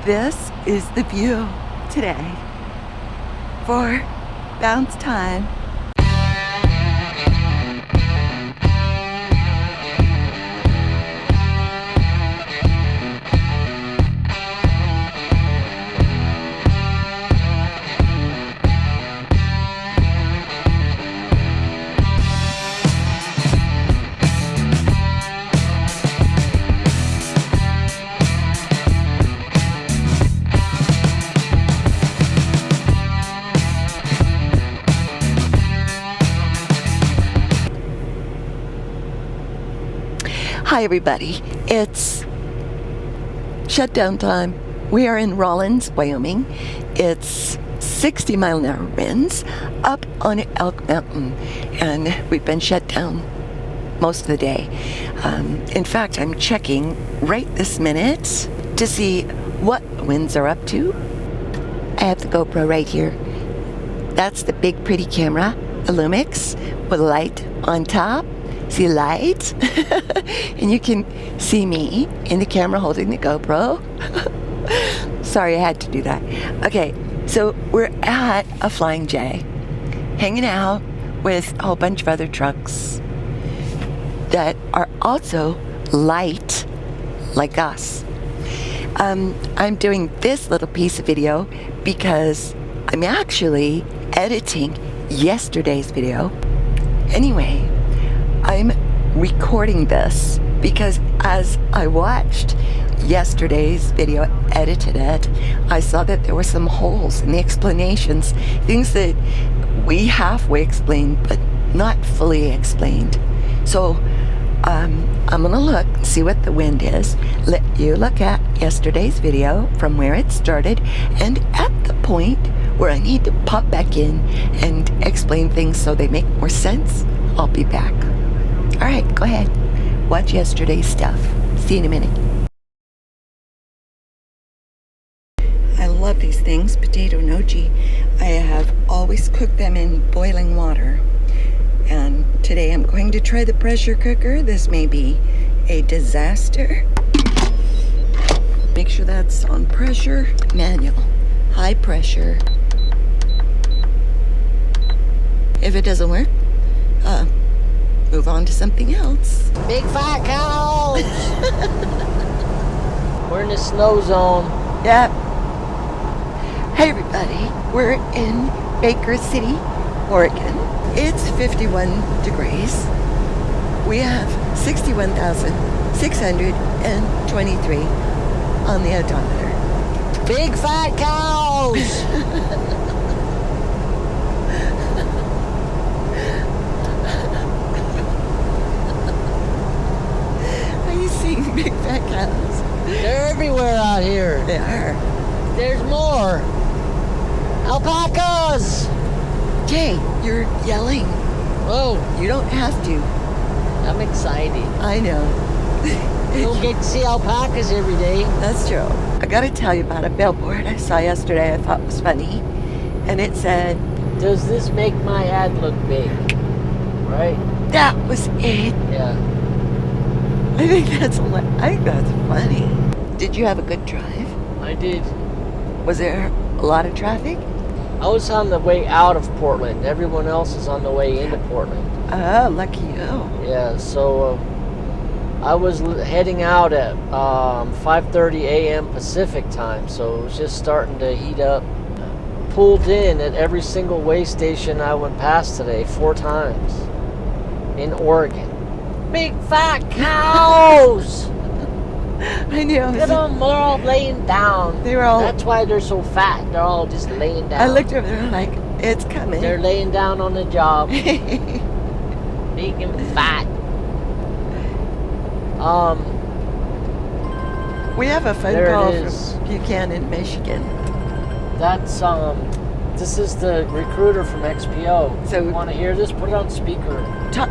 This is the view today for bounce time. Hi everybody, it's shutdown time. We are in Rawlins, Wyoming. It's 60-mile-an-hour winds up on Elk Mountain, and we've been shut down most of the day. In fact, I'm checking right this minute to see what winds are up to. I have the GoPro right here. That's the big pretty camera, the Lumix, with a light on top. See light? And you can see me in the camera holding the GoPro. Sorry, I had to do that. Okay, so we're at a Flying J, hanging out with a whole bunch of other trucks that are also light like us. I'm doing this little piece of video because I'm actually editing yesterday's video. Anyway, I'm recording this because as I watched yesterday's video, edited it, I saw that there were some holes in the explanations, things that we halfway explained but not fully explained. So I'm gonna look and see what the wind is, let you look at yesterday's video from where it started, and at the point where I need to pop back in and explain things so they make more sense, I'll be back. All right, go ahead. Watch yesterday's stuff. See you in a minute. I love these things, potato nochi. I have always cooked them in boiling water. And today I'm going to try the pressure cooker. This may be a disaster. Make sure that's on pressure. Manual. High pressure. If it doesn't work, move on to something else. Big fat cows! We're in the snow zone. Yep. Hey everybody, we're in Baker City, Oregon. It's 51 degrees. We have 61,623 on the odometer. Big fat cows! Big fat cows. They're everywhere out here. They are. There's more. Alpacas! Jay, you're yelling. Whoa. You don't have to. I'm excited. I know. You don't get to see alpacas every day. That's true. I gotta tell you about a billboard I saw yesterday I thought was funny. And it said, "Does this make my ad look big?" Right? That was it. Yeah. I think that's funny. Did you have a good drive? I did. Was there a lot of traffic? I was on the way out of Portland. Everyone else is on the way into Portland. Oh, lucky you. Yeah, so I was heading out at 5:30 a.m. Pacific time, so it was just starting to heat up. Pulled in at every single way station I went past today 4 times in Oregon. Big fat cows! I knew. Look at them, they're all laying down. They were all. That's why they're so fat. They're all just laying down. I looked over there like, it's coming. They're laying down on the job. Big and fat. We have a phone call from Buchanan, Michigan. That's this is the recruiter from XPO. So you want to hear this? Put it on speaker.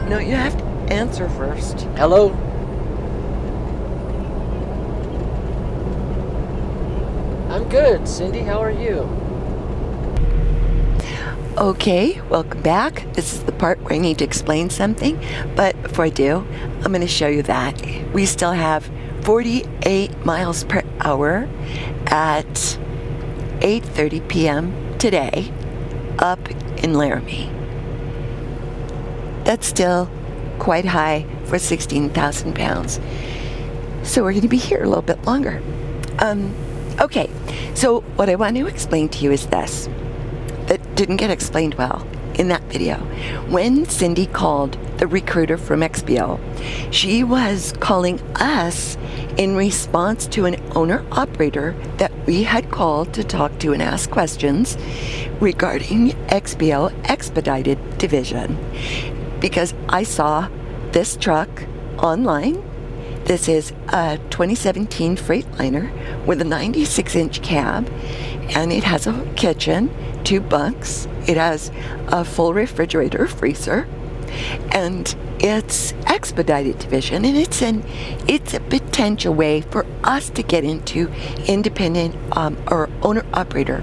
No, you have to answer first. Hello? I'm good, Cindy. How are you? Okay, welcome back. This is the part where I need to explain something. But before I do, I'm going to show you that we still have 48 miles per hour at 8:30 p.m. today up in Laramie. That's still quite high for 16,000 pounds. So we're going to be here a little bit longer. Okay, so what I want to explain to you is this, that didn't get explained well in that video. When Cindy called the recruiter from XPO, she was calling us in response to an owner-operator that we had called to talk to and ask questions regarding XPO Expedited Division. Because I saw this truck online. This is a 2017 Freightliner with a 96-inch cab, and it has a kitchen, 2 bunks. It has a full refrigerator, freezer, and it's Expedited Division, and it's a potential way for us to get into independent or owner-operator.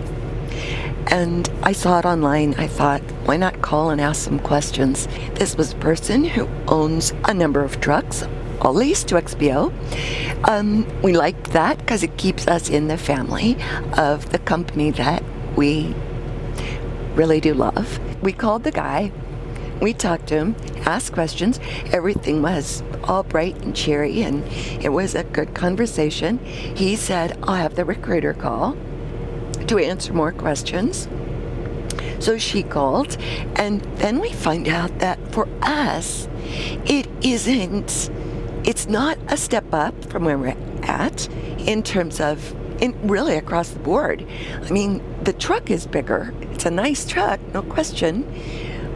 And I saw it online. I thought, why not call and ask some questions? This was a person who owns a number of trucks, all leased to XPO. We liked that because it keeps us in the family of the company that we really do love. We called the guy. We talked to him, asked questions. Everything was all bright and cheery, and it was a good conversation. He said, I'll have the recruiter call to answer more questions. So she called, and then we find out that for us, it's not a step up from where we're at in terms of, really across the board. I mean, the truck is bigger. It's a nice truck, no question,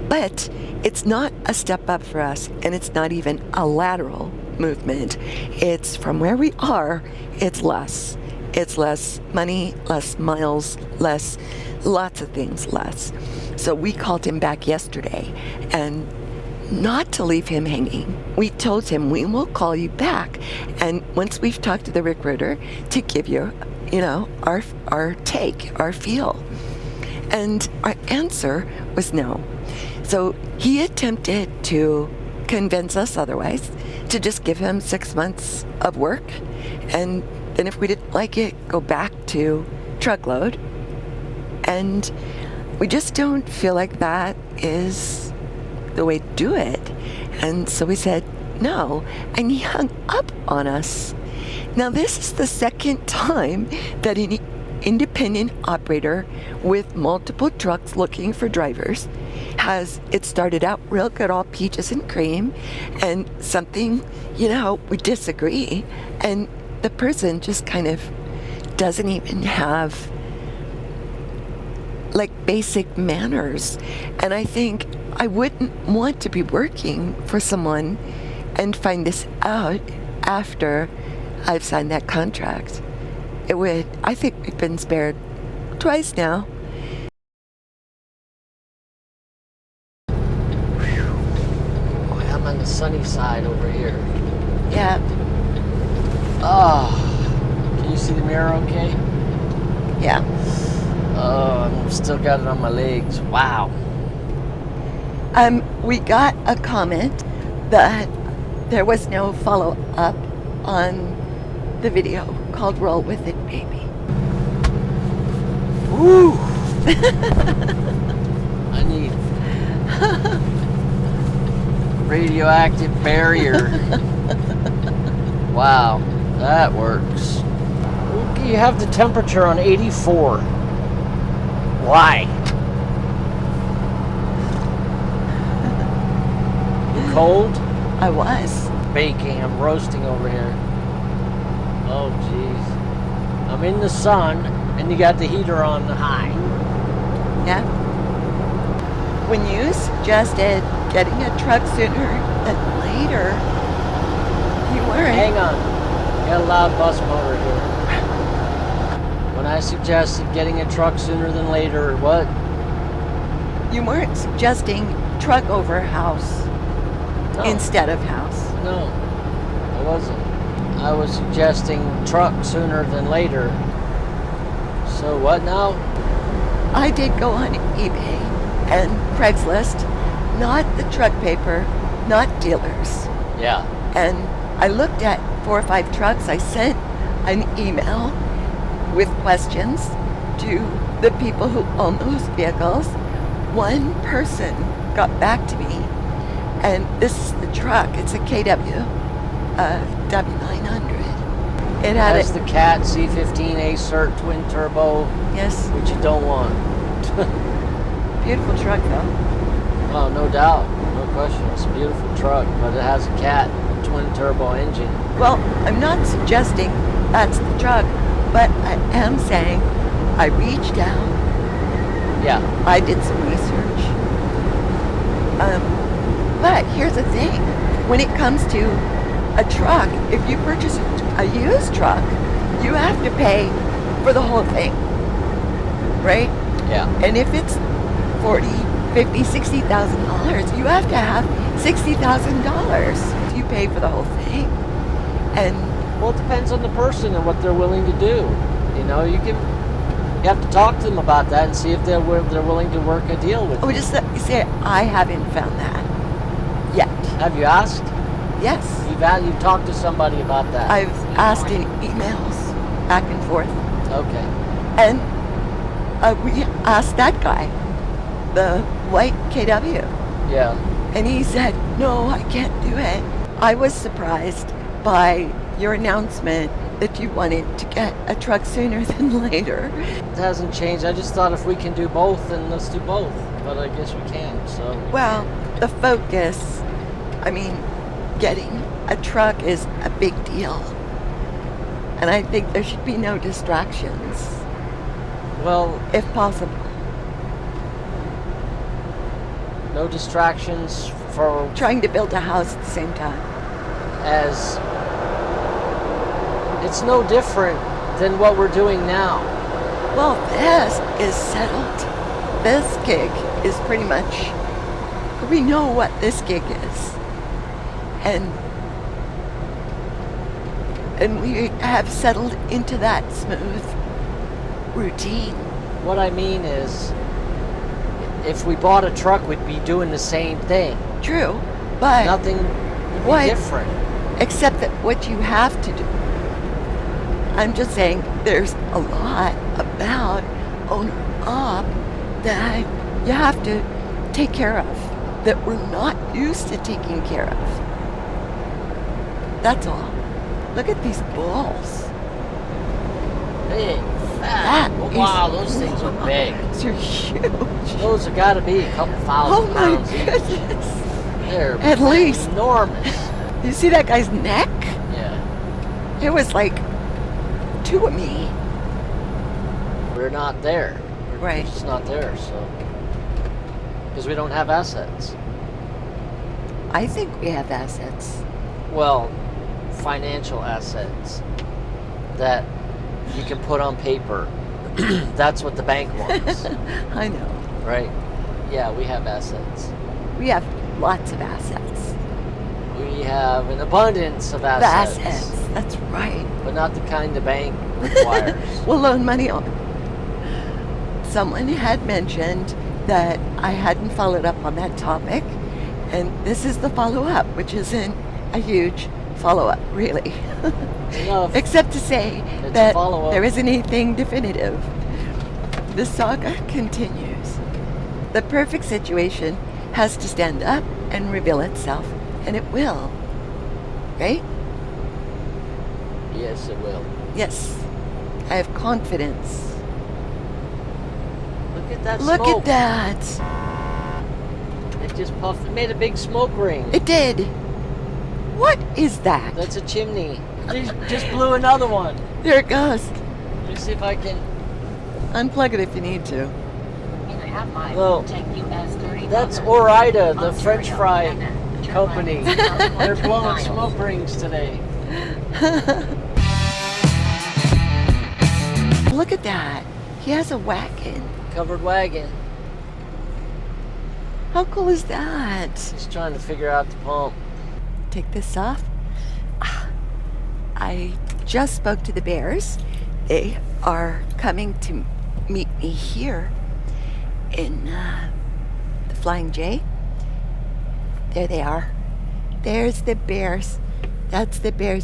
but it's not a step up for us, and it's not even a lateral movement. It's from where we are, it's less. It's less money, less miles, less, lots of things less. So we called him back yesterday, and not to leave him hanging, we told him we will call you back, and once we've talked to the recruiter, to give you, our take, our feel. And our answer was no. So he attempted to convince us otherwise, to just give him 6 months of work, and then if we didn't like it, go back to truckload. And we just don't feel like that is the way to do it. And so we said no, and he hung up on us. Now this is the second time that an independent operator with multiple trucks looking for drivers it started out real good, all peaches and cream, and something, we disagree, and the person just kind of doesn't even have like basic manners. And I think I wouldn't want to be working for someone and find this out after I've signed that contract. I think we've been spared twice now. Boy, I'm on the sunny side over here. Yeah. Oh, can you see the mirror okay? Yeah. Oh, I've still got it on my legs. Wow. We got a comment that there was no follow-up on the video called Roll With It, Baby. Woo! I need radioactive barrier. Wow, that works. Okay, you have the temperature on 84. Why? You cold? I was. Baking, I'm roasting over here. Oh, jeez. I'm in the sun, and you got the heater on high. Yeah. When you suggested getting a truck sooner than later, you weren't. Hang on. Got a loud bus motor here. When I suggested getting a truck sooner than later, what? You weren't suggesting truck over house instead of house. No, I wasn't. I was suggesting truck sooner than later. So what now? I did go on eBay and Craigslist, not the truck paper, not dealers. Yeah. And I looked at 4 or 5 trucks. I sent an email with questions to the people who own those vehicles. One person got back to me, and this is the truck. It's a KW W900. It has the Cat C15 A-Cert twin turbo, yes, which you don't want. Beautiful truck, though. Oh, no doubt, no question. It's a beautiful truck, but it has a Cat twin turbo engine. Well, I'm not suggesting that's the truck, but I am saying I reached out. Yeah. I did some research. But here's the thing. When it comes to a truck, if you purchase a used truck, you have to pay for the whole thing, right? Yeah. And if it's $40, $50, $60,000, you have to have $60,000. You pay for the whole thing. And well, it depends on the person and what they're willing to do. You know, you have to talk to them about that and see if they're willing to work a deal with you. oh, just let me say, I haven't found that yet. Have you asked? Yes. You've talked to somebody about that? I've asked in emails back and forth. Okay. And we asked that guy, the white KW. Yeah. And he said, no, I can't do it. I was surprised by your announcement that you wanted to get a truck sooner than later. It hasn't changed. I just thought if we can do both, then let's do both. But I guess we can, so. Well, the focus, getting a truck is a big deal. And I think there should be no distractions. Well, if possible. No distractions for trying to build a house at the same time. As it's no different than what we're doing now. Well, this is settled. This gig is pretty much, we know what this gig is. And we have settled into that smooth routine. What I mean is, if we bought a truck, we'd be doing the same thing. True, but nothing would be different. Except that what you have to do. I'm just saying there's a lot about owner-op that you have to take care of that we're not used to taking care of. That's all. Look at these balls. Big, fat. Wow, those things are big. They're huge. Those have got to be a couple thousand pounds each. Oh my goodness. They're at least enormous. You see that guy's neck? Yeah. It was like two of me. We're not there. Right. We're just not there, so. Because we don't have assets. I think we have assets. Well, financial assets that you can put on paper. That's what the bank wants. I know. Right? Yeah, we have assets. We have lots of assets. We have an abundance of assets. The assets, that's right. But not the kind the bank requires. We'll loan money on. Someone had mentioned that I hadn't followed up on that topic, and this is the follow-up, which isn't a huge follow-up, really. Except to say that there isn't anything definitive. The saga continues. The perfect situation has to stand up and reveal itself, and it will. Right? Yes, it will. Yes. I have confidence. Look at that Look smoke. at that. It just puffed. It made a big smoke ring. It did. What is that? That's a chimney. Just blew another one. There it goes. Let me see if I can unplug it if you need to. Well, that's Ore-Ida, the French fry company. They're blowing smoke rings today. Look at that. He has a wagon. Covered wagon. How cool is that? Just trying to figure out the pump. Take this off. I just spoke to the Bears. They are coming to meet me here in the Flying J. There they are. There's the Bears. That's the Bears